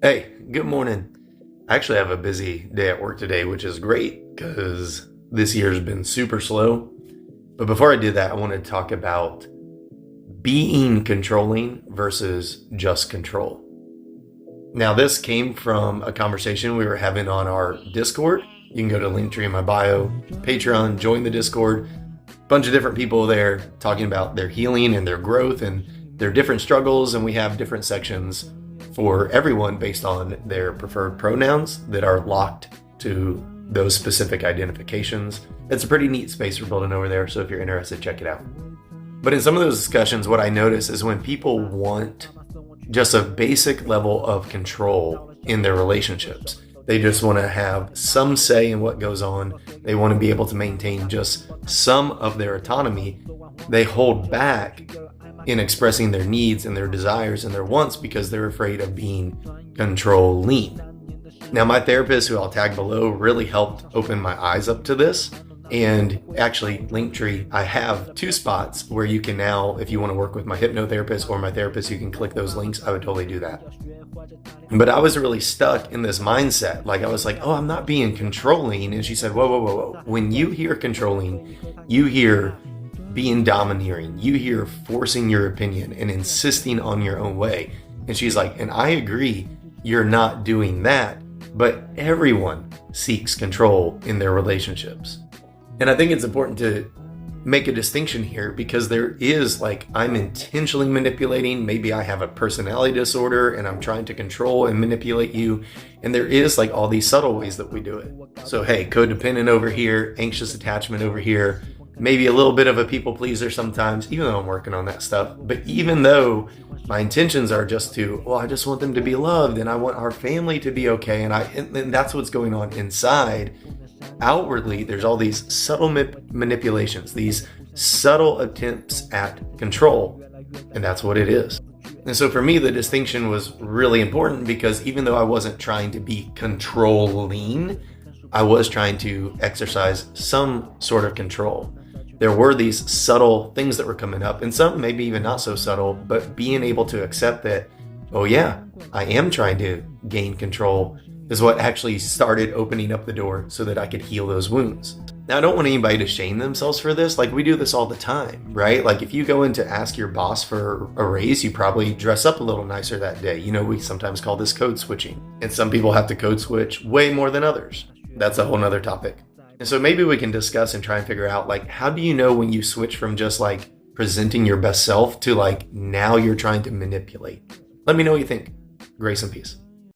Hey, good morning. I actually have a busy day at work today, which is great because this year's been super slow. But before I do that, I want to talk about being controlling versus just control. Now, this came from a conversation we were having on our Discord. You can go to Linktree in my bio, Patreon, join the Discord. Bunch of different people there talking about their healing and their growth and their different struggles, and we have different sections for everyone based on their preferred pronouns that are locked to those specific identifications. It's a pretty neat space we're building over there, so if you're interested, check it out. But in some of those discussions, what I notice is when people want just a basic level of control in their relationships, they just want to have some say in what goes on. They want to be able to maintain just some of their autonomy. They hold back in expressing their needs and their desires and their wants because they're afraid of being controlling. Now, my therapist, who I'll tag below, really helped open my eyes up to this. And actually, Linktree, I have 2 spots where you can now, if you want to work with my hypnotherapist or my therapist, you can click those links. I would totally do that. But I was really stuck in this mindset. Like, I was like, oh, I'm not being controlling. And she said, whoa, whoa, whoa, whoa. When you hear controlling, you hear being domineering, you hear forcing your opinion and insisting on your own way. And she's like, and I agree, you're not doing that, but everyone seeks control in their relationships. And I think it's important to make a distinction here because there is like, I'm intentionally manipulating, maybe I have a personality disorder and I'm trying to control and manipulate you. And there is like all these subtle ways that we do it. So, hey, codependent over here, anxious attachment over here, maybe a little bit of a people pleaser sometimes, even though I'm working on that stuff. But even though my intentions are just to, well, I just want them to be loved and I want our family to be okay. And that's what's going on inside. Outwardly, there's all these subtle manipulations, these subtle attempts at control. And that's what it is. And so for me, the distinction was really important because even though I wasn't trying to be controlling, I was trying to exercise some sort of control. There were these subtle things that were coming up, and some maybe even not so subtle, but being able to accept that, oh yeah, I am trying to gain control is what actually started opening up the door so that I could heal those wounds. Now, I don't want anybody to shame themselves for this. Like, we do this all the time, right? Like, if you go in to ask your boss for a raise, you probably dress up a little nicer that day. You know, we sometimes call this code switching, and some people have to code switch way more than others. That's a whole nother topic. And so maybe we can discuss and try and figure out, like, how do you know when you switch from just like presenting your best self to like now you're trying to manipulate? Let me know what you think. Grace and peace.